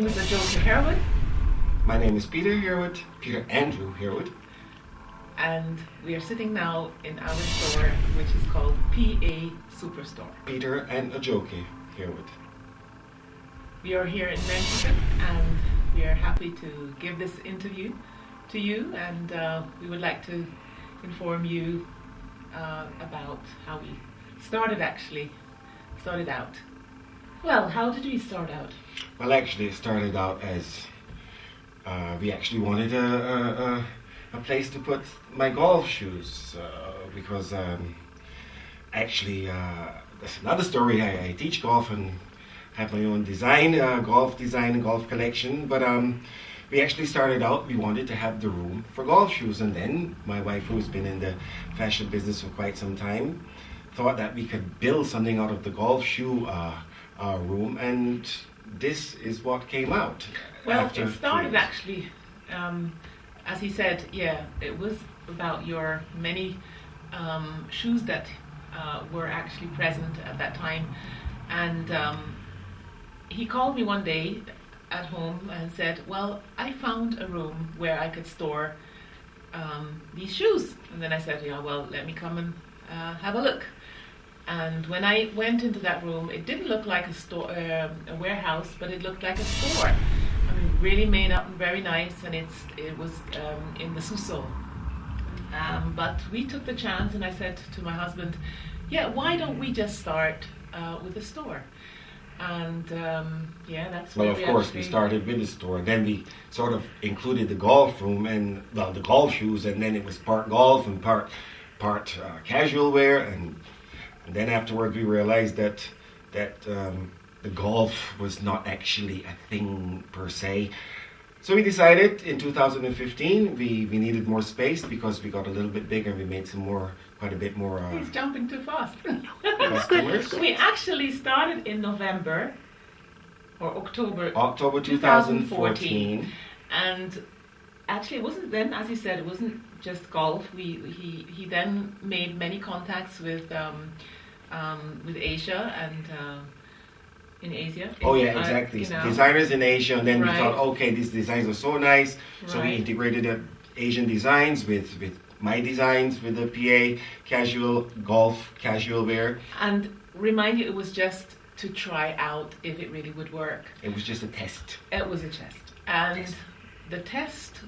name is Ajoka Herwood, My name is Peter Andrew Herwood. and we are sitting now in our store, which is called PA Superstore. Peter and Ajoke Herwood. We are here in Mexico, and we are happy to give this interview to you, and we would like to inform you about how we started out. Well, how did we start out? Well, actually, it started out as we actually wanted a place to put my golf shoes because actually that's another story. I teach golf and have my own golf design and golf collection. But we actually started out, we wanted to have the room for golf shoes, and then my wife, who's been in the fashion business for quite some time, thought that we could build something out of the golf shoe room, and this is what came out. Well, it started actually, as he said, it was about your many shoes that were actually present at that time. And he called me one day at home and said, well, I found a room where I could store these shoes. And then I said, yeah, well, let me come and have a look. And when I went into that room, it didn't look like a store, a warehouse, but it looked like a store. I mean, really made up and very nice, and it was in the sous-sol. But we took the chance, and I said to my husband, yeah, why don't we just start with a store? And that's well, of course, we started with the store. Then we sort of included the golf room and the golf shoes, and then it was part golf and part casual wear, and then afterwards we realized that the golf was not actually a thing per se. So we decided in 2015 we needed more space because we got a little bit bigger. We made quite a bit more. He's jumping too fast. Customers. We actually started in November or October 2014. And actually it wasn't then, as he said, it wasn't just golf. He then made many contacts with Asia and in Asia. Oh yeah, exactly. Designers in Asia, and then we thought, okay, these designs are so nice, so we integrated Asian designs with my designs with the PA casual golf casual wear. And remind you, it was just to try out if it really would work. It was just a test. It was a test, and the test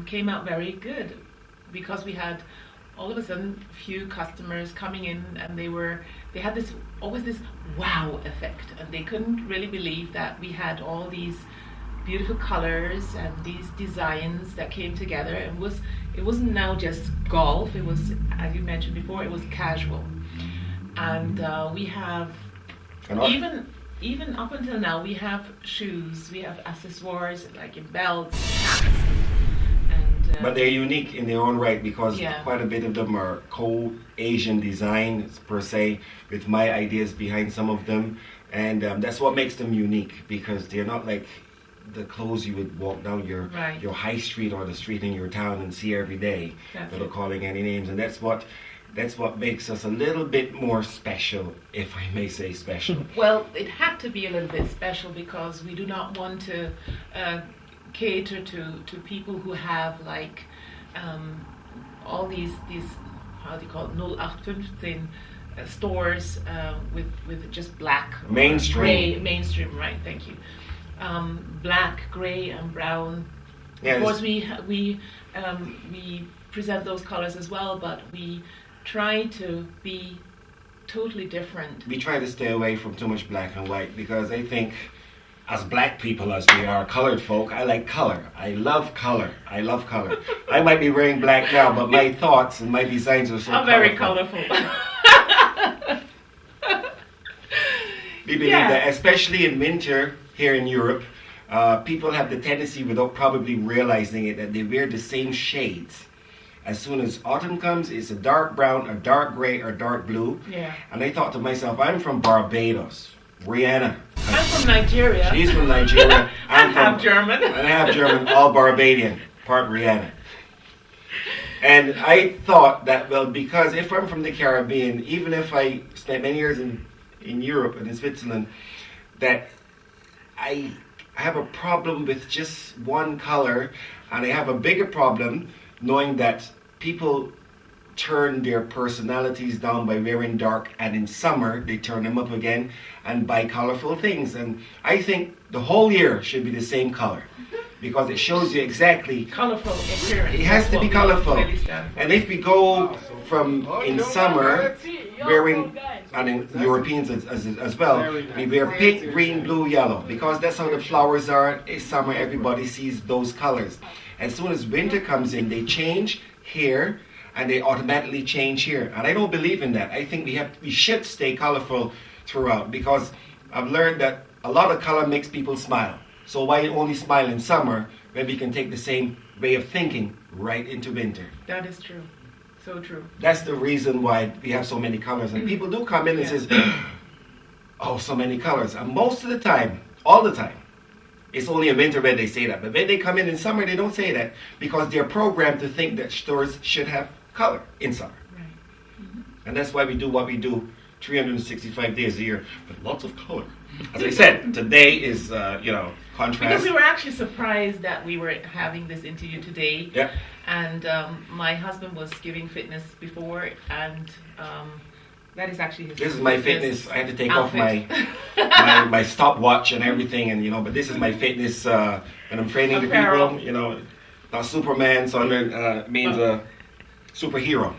came out very good because we had all of a sudden few customers coming in, and they had always this wow effect, and they couldn't really believe that we had all these beautiful colors and these designs that came together. It wasn't now just golf, it was, as you mentioned before, it was casual. And we have even up until now, we have shoes, we have accessories like belts, hats. But they're unique in their own right because quite a bit of them are co-Asian designs per se, with my ideas behind some of them, and that's what makes them unique, because they're not like the clothes you would walk down your high street or the street in your town and see every day, without calling any names. And that's what makes us a little bit more special, if I may say special. Well, it had to be a little bit special because we do not want to cater to people who have like all these how do you call it, 0815 stores with just black, mainstream, gray, mainstream, right? Thank you. Black, gray, and brown. Yes. Of course, we present those colors as well, but we try to be totally different. We try to stay away from too much black and white, because I think, as black people as we are, colored folk, I like color. I love color. I might be wearing black now, but my thoughts and my designs are so very colorful. We believe that, especially in winter here in Europe, people have the tendency, without probably realizing it, that they wear the same shades. As soon as autumn comes, it's a dark brown, a dark gray, or dark blue. Yeah. And I thought to myself, I'm from Barbados. Rihanna. I'm from Nigeria. She's from Nigeria. I'm half German. And I have German, all Barbadian, part Rihanna. And I thought that, well, because if I'm from the Caribbean, even if I spent many years in Europe and in Switzerland, that I I have a problem with just one color, and I have a bigger problem knowing that people turn their personalities down by wearing dark, and in summer they turn them up again and buy colorful things. And I think the whole year should be the same color because it shows you exactly. Colorful appearance. It has to be colorful. Really stand for. And if we go from in summer wearing, and in Europeans as well, we wear pink, green, blue, yellow because that's how the flowers are. In summer, everybody sees those colors. As soon as winter comes in, they change here and they automatically change here. And I don't believe in that. I think we should stay colorful throughout because I've learned that a lot of color makes people smile. So why only smile in summer when we can take the same way of thinking right into winter? That is true. So true. That's the reason why we have so many colors. And people do come in and says, oh, so many colors. And most of the time, all the time, it's only in winter when they say that. But when they come in summer, they don't say that because they're programmed to think that stores should have color in summer. Right. Mm-hmm. And that's why we do what we do 365 days a year with lots of color. As I said, today is, contrast. Because we were actually surprised that we were having this interview today. Yeah. And my husband was giving fitness before, and that is actually his. This is my fitness. I had to take outfit. off my stopwatch and everything, and but this is my fitness when I'm training Apparel. the people. Not Superman, so it means superhero.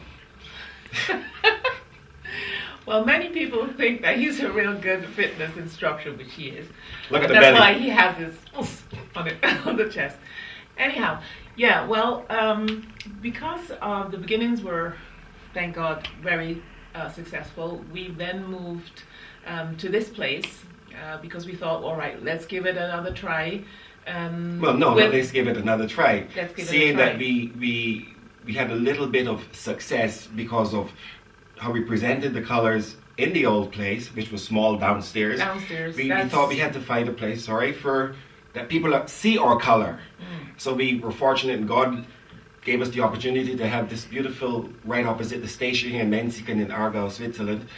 Well, many people think that he's a real good fitness instructor, which he is. Look at the That's belly. why he has this on the chest. Anyhow, yeah. Well, because the beginnings were, thank God, very successful. We then moved to this place because we thought, all right, let's give it another try. Let's give it another try. Let's give Seeing it a try. that we had a little bit of success because of how we presented the colors in the old place, which was small downstairs. We thought we had to find a place, for that people see our color. So we were fortunate, and God gave us the opportunity to have this beautiful right opposite the station here in Menziken in Aargau, Switzerland.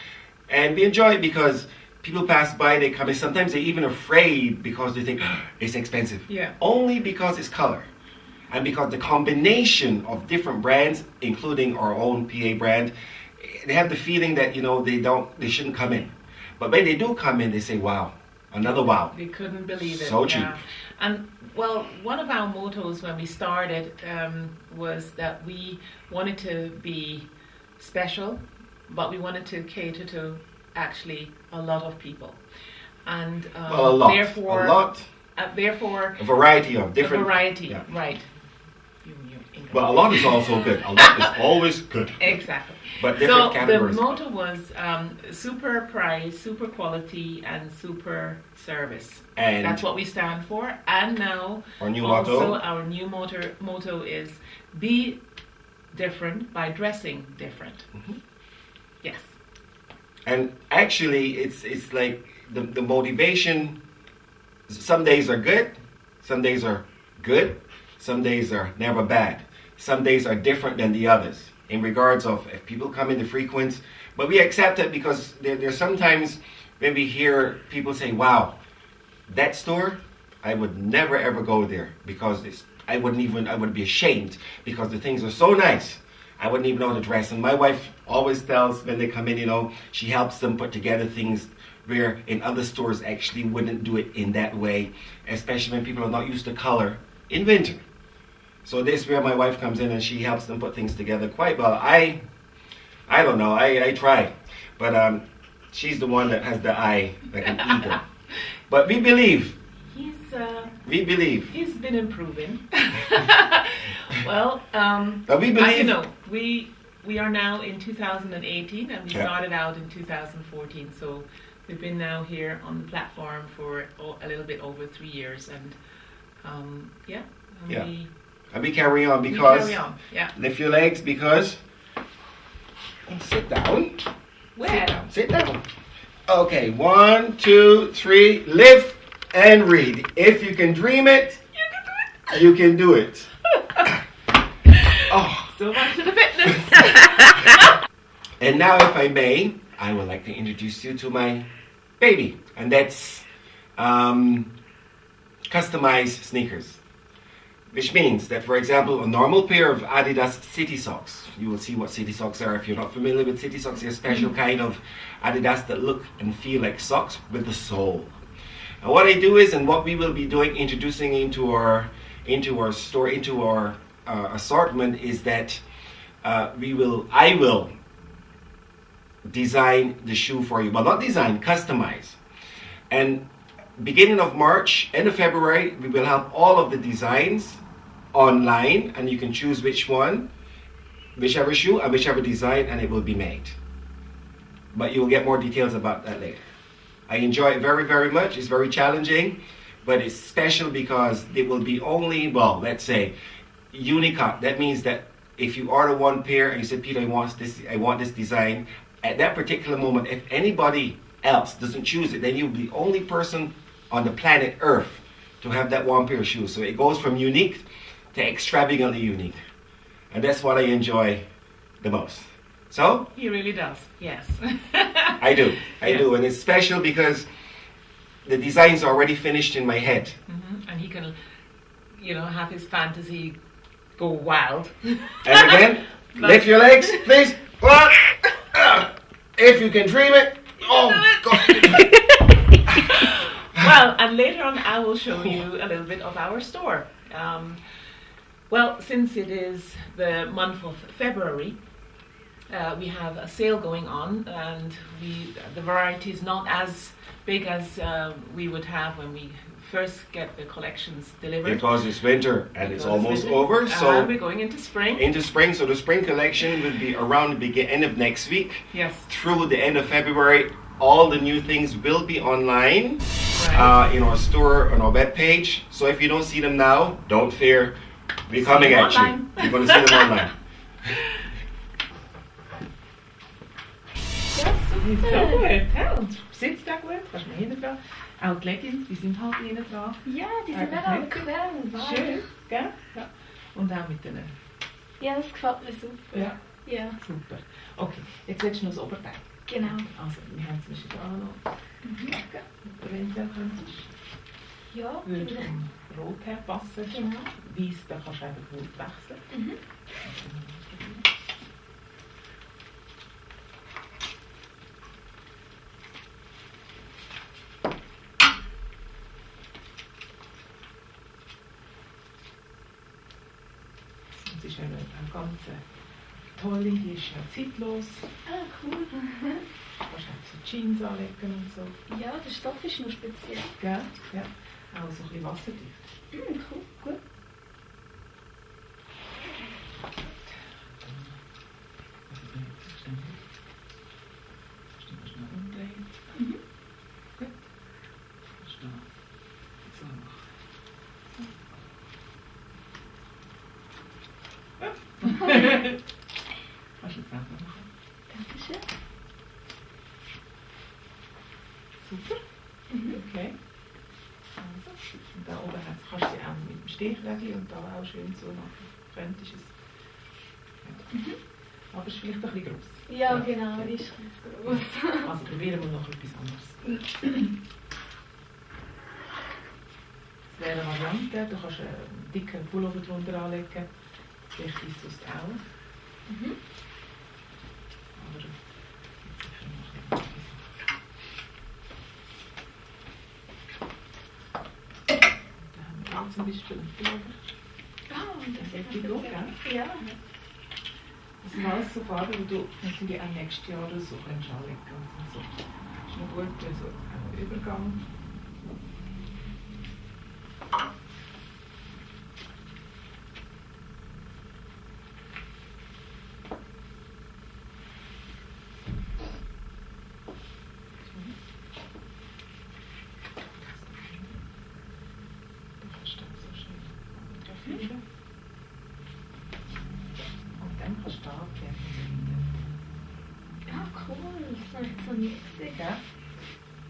And we enjoy it because people pass by, they come in, sometimes they're even afraid because they think it's expensive. Yeah. Only because it's color. And because the combination of different brands, including our own PA brand, they have the feeling that, they shouldn't come in. But when they do come in, they say, wow, another wow. They couldn't believe it. So cheap. Yeah. And, well, one of our mottos when we started was that we wanted to be special, but we wanted to cater to actually a lot of people. And a lot. Therefore, a lot. Therefore, A variety of different. A variety, yeah. right. Well, a lot is also good. A lot is always good. Exactly. But different categories. The motto was super price, super quality, and super service. And that's what we stand for. And now, our new our new motto is be different by dressing different. Mm-hmm. Yes. And actually, it's like the motivation. Some days are good, some days are good, some days are never bad. Some days are different than the others in regards of if people come in the frequent. But we accept it because there's sometimes when we hear people say, wow, that store, I would never ever go there because I would be ashamed because the things are so nice. I wouldn't even know how to dress. And my wife always tells when they come in, she helps them put together things where in other stores actually wouldn't do it in that way, especially when people are not used to color in winter. So this is where my wife comes in and she helps them put things together quite well. I don't know, I try. But she's the one that has the eye like an eagle. But we believe. We believe. He's been improving. Well, but we believe. as we are now in 2018 and we started out in 2014. So we've been now here on the platform for a little bit over 3 years. And And we carry on because lift your legs because sit down. Where? Sit down. Okay, 1, 2, 3, lift and read. If you can dream it, you can do it. Oh. So much to the fitness. And now, if I may, I would like to introduce you to my baby, and that's customized sneakers. Which means that, for example, a normal pair of Adidas City Socks, you will see what City Socks are if you're not familiar with City Socks. They're a special kind of Adidas that look and feel like socks with the sole. And what I do is, and what we will be doing, introducing into our store, into our assortment, is that I will design the shoe for you. Well, not design, customize. And beginning of March, end of February, we will have all of the designs online, and you can choose whichever shoe and whichever design, and it will be made. But you will get more details about that later. I enjoy it very, very much. It's very challenging, but it's special because it will be only, well, let's say, unicut. That means that if you order one pair and you say, Peter, I want this design, at that particular moment, if anybody else doesn't choose it, then you'll be the only person on the planet Earth to have that one pair of shoes. So it goes from unique to extravagantly unique. And that's what I enjoy the most. So? He really does, yes. I do, and it's special because the design's already finished in my head. Mm-hmm. And he can, have his fantasy go wild. And again, lift your legs, please. If you can dream it. Oh, God. Well, and later on I will show you a little bit of our store. Well, since it is the month of February, we have a sale going on, and the variety is not as big as we would have when we first get the collections delivered. Because it's winter and it's almost over, so we're going into spring. So the spring collection will be around the end of next week. Yes. Through the end of February, all the new things will be online, in our store, on our webpage. So if you don't see them now, don't fear. We're coming at you. You're going to see them online. Ja, super. So gut. Ja, und sitzt da gut, kannst du mir hinten dran. Auch die Leggings, die sind halt hinten dran. Ja, die sind auch bequem. Schön, gell? Ja. Und auch mit den... Ja, das gefällt mir super. Ja. Ja. Super. Okay, jetzt willst du noch das Oberteil. Genau. Also, wir haben zum Beispiel da noch Jacke, eventuell könntest Ja, würde vom Rot her passen. Genau. Weiss, da kannst du einfach gut wechseln. Mhm. Das ist eine ganz tolle, die ist zeitlos. Ah, cool. Du kannst auch so Jeans anlegen und so. Ja, der Stoff ist noch speziell. Gell? Ja. Auch so ein bisschen wasserdicht. Cool, gut. Schnell umdrehen. Mhm. Gut. So machen. Kannst du jetzt einfach machen. Dankeschön. Super. Okay. Also, und da oben kannst du sie auch mit dem Stichlegen und da auch schön so machen. Könntest es. Ja. Aber es ist vielleicht ein bisschen gross. Ja, genau, die ist ganz groß. Also probieren wir noch etwas anderes. Das wäre eine Variante, du kannst einen dicken Pullover drunter anlegen. Vielleicht ist es auch. Mhm. Aber sicher noch etwas. Da haben wir auch zum Beispiel einen Pullover. Ah, und das geht ist gut, gell? Ja. Das sind alles so Farben, die du natürlich auch nächstes Jahr oder so kannst anlegen kannst. So. Das ist noch gut, so ein Übergang. Du kannst dann so schnell treffen. Und dann kannst du da abgeben. Ja, cool. Das habe ich jetzt noch nie gesehen. Gell?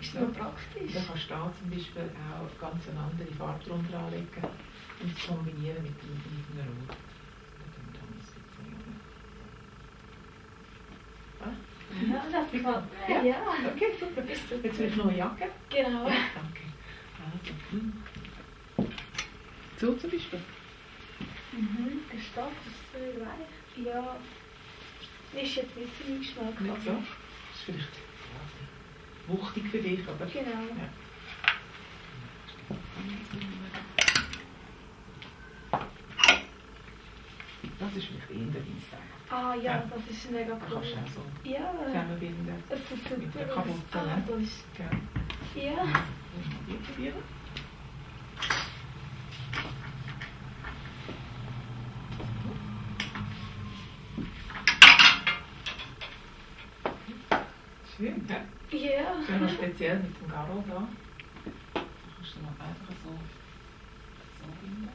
Ist noch praktisch. Dann kannst du da zum Beispiel auch ganz eine andere Farbe drunter anlegen und es kombinieren mit dem Rot. Da können wir dann ein bisschen Ja, das gefällt mir. Ja. Okay, super. Ist super. Jetzt will ich noch eine Jacke. Genau. Ja, danke. Also, So zum Beispiel. Der Stoff ist so weich. Ja. Ist jetzt nicht so mein Geschmack. Nicht so? Das ist vielleicht wuchtig für dich, aber... Genau. Ja. Das ist vielleicht eher der Dienstag. Ah ja, das ist mega Da cool. kannst du auch so Ja. zusammenbinden. Es sieht Mit der super aus. Kapuze, Ah, ne? das ist... Genau. Ja. Wir probieren. Schön, ja? Ja. Schön noch speziell mit dem Garo da. Da kannst du noch einfach so binden.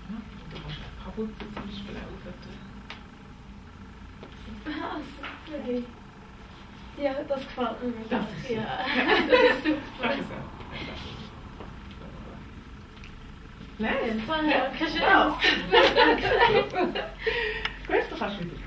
Ja, und du kannst eine Kapuze zum Beispiel auch dort. Ah, super. Ja, das gefällt mir mega. Das ist ja. Das ist super. Also. Les? Ja, kannst du Wow. auch. Super. Gut, du kannst wieder.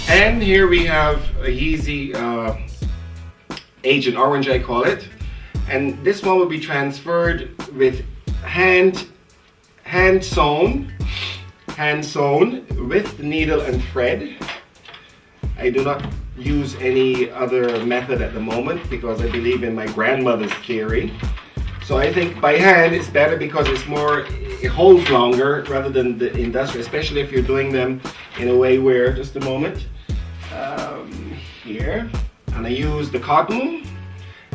And here we have a Yeezy Agent Orange, I call it. And this one will be transferred with hand sewn with needle and thread. I do not use any other method at the moment because I believe in my grandmother's theory. So I think by hand is better because it's more, it holds longer rather than the industrial, especially if you're doing them in a way where, just a moment, here, and I use the cotton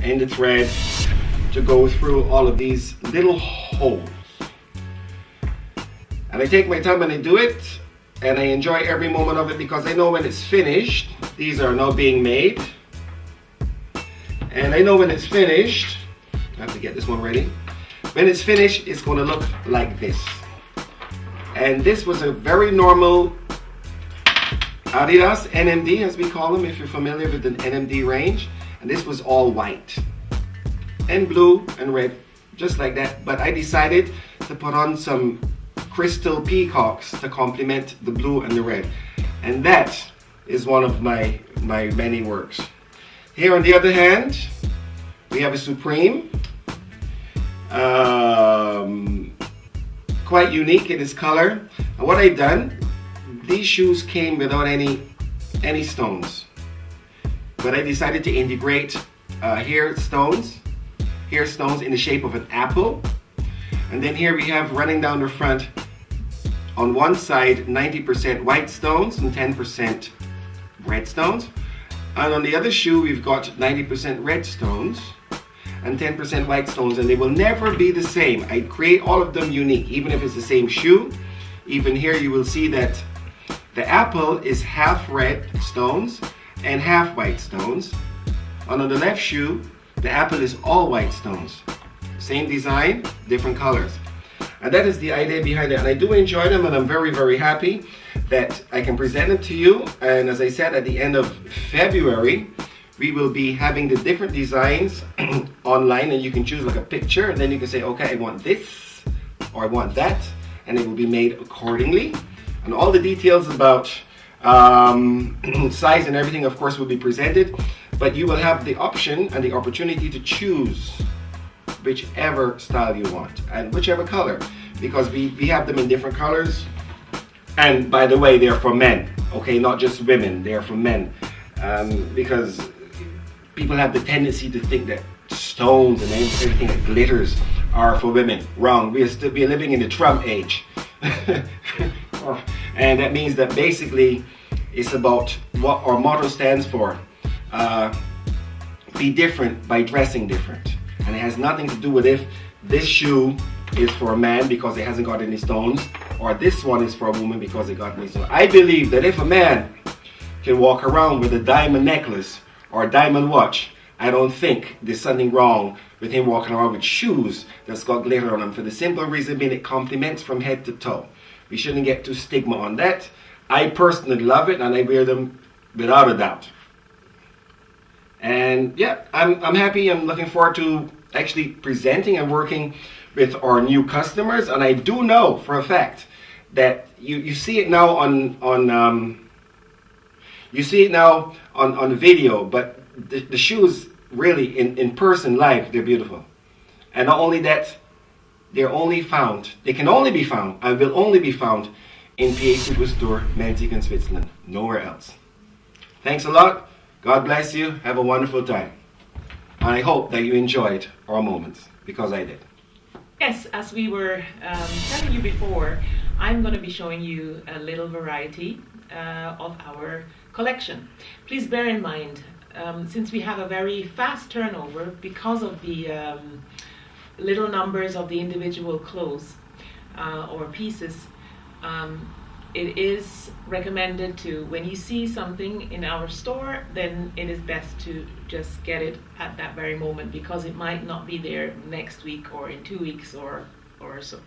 and the thread to go through all of these little holes. And I take my time and I do it, and I enjoy every moment of it because I know when it's finished, these are now being made, and I know when it's finished, I have to get this one ready, when it's finished it's going to look like this. And this was a very normal Adidas NMD, as we call them, if you're familiar with the NMD range, and this was all white and blue and red, just like that. But I decided to put on some crystal peacocks to complement the blue and the red, and that is one of my many works. Here on the other hand, we have a Supreme, quite unique in its color. And what I've done, these shoes came without any stones, but I decided to integrate here stones, hair stones in the shape of an apple. And then here we have running down the front, on one side 90% white stones and 10% red stones. And on the other shoe we've got 90% red stones and 10% white stones, and they will never be the same. I create all of them unique, even if it's the same shoe. Even here you will see that the apple is half red stones and half white stones. And on the left shoe, the apple is all white stones. Same design, different colors. And that is the idea behind it. And I do enjoy them, and I'm very, very happy that I can present them to you. And as I said, at the end of February, we will be having the different designs online, and you can choose like a picture, and then you can say, okay, I want this or I want that, and it will be made accordingly. And all the details about size and everything, of course, will be presented, but you will have the option and the opportunity to choose whichever style you want and whichever color, because we have them in different colors. And by the way, they're for men, okay, not just women, they're for men, because people have the tendency to think that stones and everything that glitters are for women. Wrong. We are living in the Trump age. And that means that basically it's about what our motto stands for. Be different by dressing different. And it has nothing to do with if this shoe is for a man because it hasn't got any stones, or this one is for a woman because it got any stones. I believe that if a man can walk around with a diamond necklace or a diamond watch, I don't think there's something wrong with him walking around with shoes that's got glitter on them, for the simple reason being it complements from head to toe. We shouldn't get too stigma on that. I personally love it, and I wear them without a doubt. And yeah, I'm happy. I'm looking forward to actually presenting and working with our new customers. And I do know for a fact that you see it now on video, but the shoes really in person live, they're beautiful. And not only that, they can only be found and will only be found in PA Superstore, Mentik in Switzerland, nowhere else. Thanks a lot. God bless you. Have a wonderful time. And I hope that you enjoyed our moments, because I did. Yes, as we were telling you before, I'm going to be showing you a little variety of our collection. Please bear in mind, since we have a very fast turnover because of the little numbers of the individual clothes or pieces, it is recommended to, when you see something in our store, then it is best to just get it at that very moment, because it might not be there next week or in 2 weeks or so.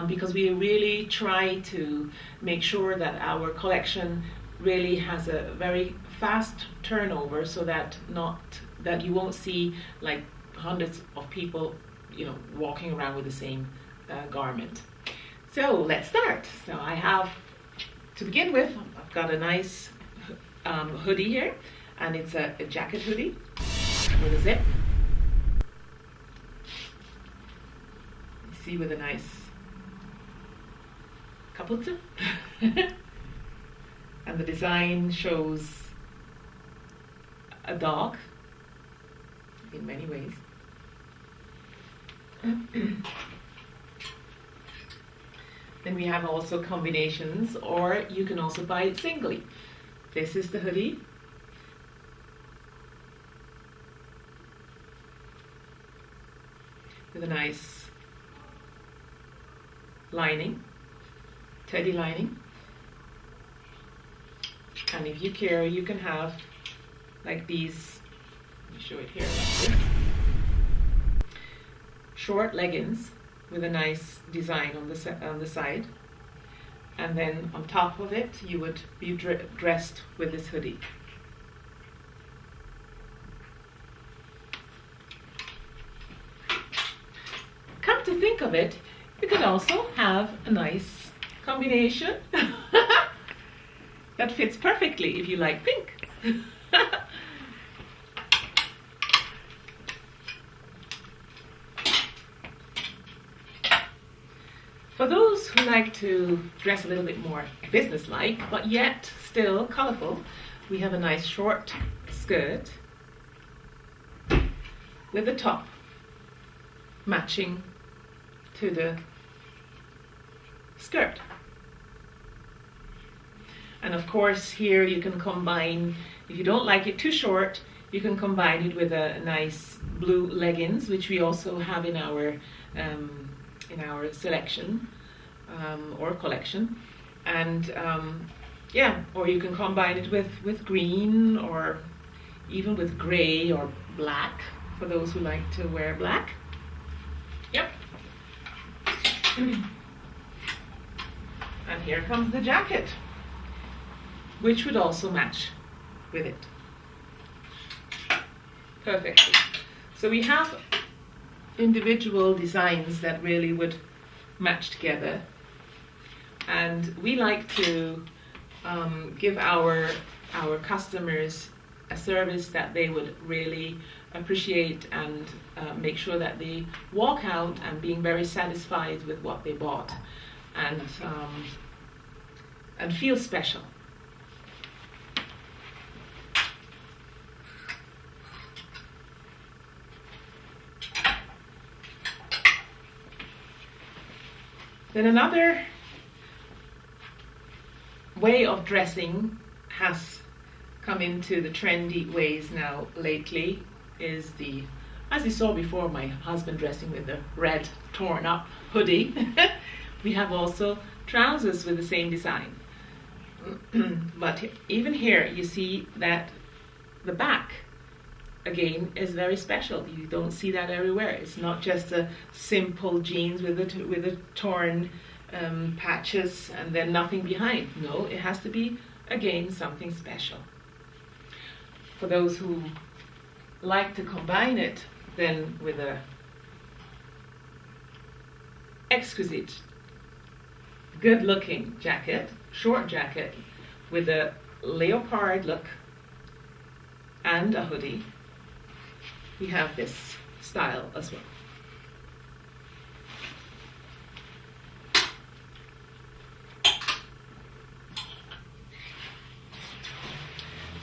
Because we really try to make sure that our collection really has a very fast turnover, so that you won't see like hundreds of people, walking around with the same garment. So let's start. So I have, to begin with, I've got a nice hoodie here, and it's a jacket hoodie with a zip. You see, with a nice kapuze. And the design shows a dog in many ways. Then we have also combinations, or you can also buy it singly. This is the hoodie. With a nice lining, teddy lining. And if you care, you can have like these, let me show it here, like this. Short leggings with a nice design on the side, and then on top of it you would be dressed with this hoodie. Come to think of it, you could also have a nice combination that fits perfectly if you like pink. For those who like to dress a little bit more businesslike, but yet still colorful, we have a nice short skirt with a top matching to the skirt. And of course here you can combine, if you don't like it too short, you can combine it with a nice blue leggings, which we also have in our selection or collection. And yeah, or you can combine it with green, or even with gray or black, for those who like to wear black. Yep. And here comes the jacket, which would also match with it perfectly. So we have individual designs that really would match together, and we like to give our customers a service that they would really appreciate, and make sure that they walk out and being very satisfied with what they bought, and feel special. Then another way of dressing has come into the trendy ways now lately, is the, as you saw before, my husband dressing with a red torn up hoodie. We have also trousers with the same design. But even here you see that the back again is very special. You don't see that everywhere. It's not just a simple jeans with a torn patches and then nothing behind. No, it has to be again something special. For those who like to combine it then with a exquisite, good looking jacket, short jacket with a leopard look and a hoodie, we have this style as well.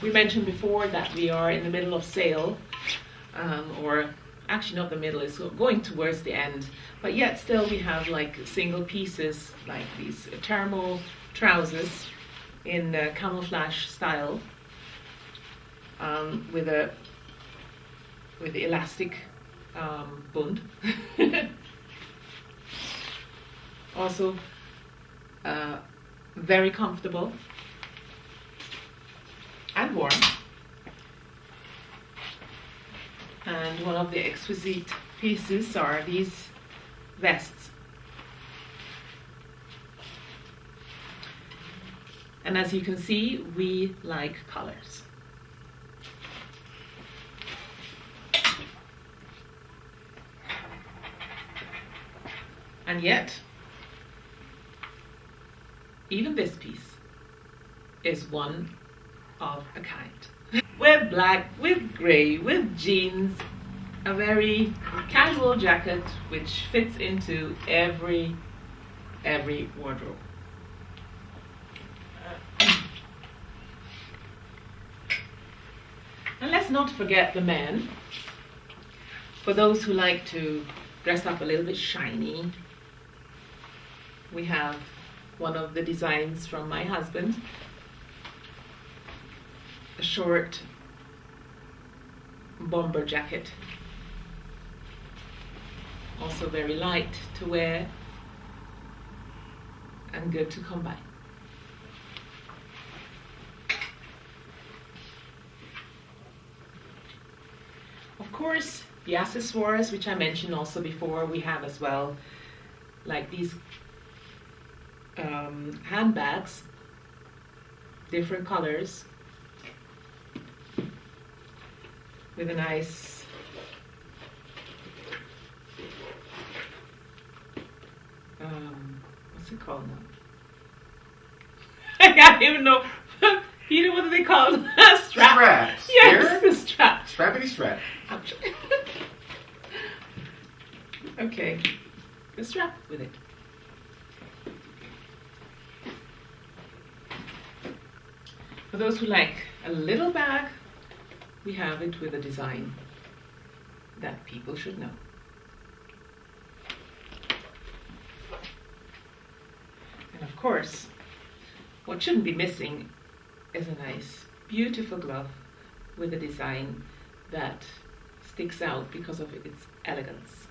We mentioned before that we are in the middle of sale, or actually not the middle, it's going towards the end, but yet still we have like single pieces like these thermal trousers in the camouflage style, with the elastic bund. Also very comfortable and warm. And one of the exquisite pieces are these vests. And as you can see, we like colors. And yet, even this piece is one of a kind. With black, with grey, with jeans, a very casual jacket which fits into every wardrobe. And let's not forget the men. For those who like to dress up a little bit shiny, we have one of the designs from my husband, a short bomber jacket, also very light to wear and good to combine. Of course, the accessories, which I mentioned also before, we have as well, like these handbags, different colors, with a nice what's it called now? I can't even know. You know what are they called? Strap. Straps. Yes, the strap. Strappity strap. Ouch. Okay, the strap with it. For those who like a little bag, we have it with a design that people should know. course, what shouldn't be missing is a nice, beautiful glove with a design that sticks out because of its elegance.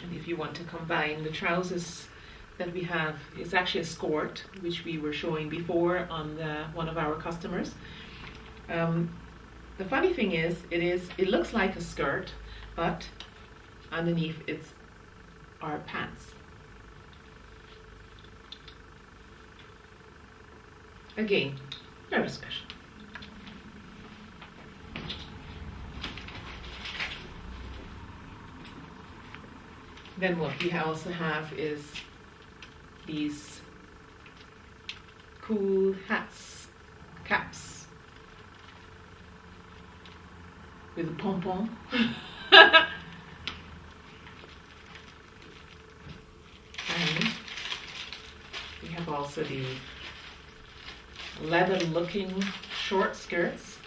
And if you want to combine the trousers that we have, it's actually a skirt, which we were showing before on one of our customers. The funny thing is, it looks like a skirt, but underneath it's our pants. Again, very special. Then what we also have is these cool hats, caps with a pom-pom. And we have also the leather-looking short skirts.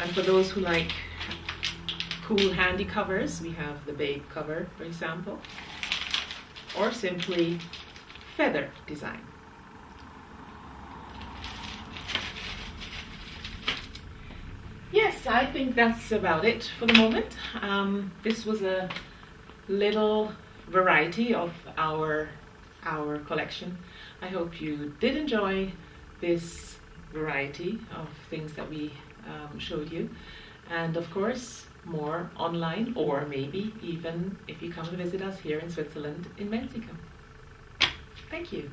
And for those who like cool handy covers, we have the babe cover, for example, or simply feather design. Yes, I think that's about it for the moment. This was a little variety of our collection. I hope you did enjoy this variety of things that we showed you, and of course more online, or maybe even if you come to visit us here in Switzerland in Mexico. Thank you.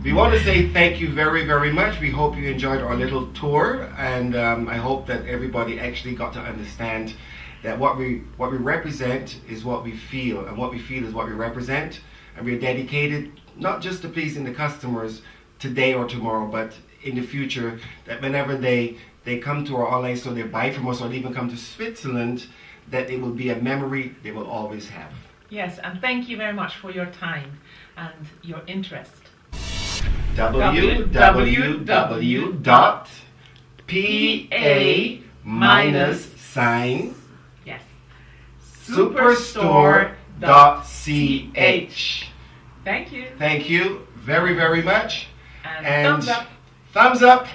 We want to say thank you very, very much. We hope you enjoyed our little tour, and I hope that everybody actually got to understand that what we represent is what we feel, and what we feel is what we represent, and we're dedicated not just to pleasing the customers today or tomorrow, but in the future, that whenever they come to our online store, they buy from us, or they even come to Switzerland, that it will be a memory they will always have. Yes, and thank you very much for your time and your interest. www.pa-sign Yes. superstore.ch. Thank you. Thank you very, very much. And thumbs up. Thumbs up.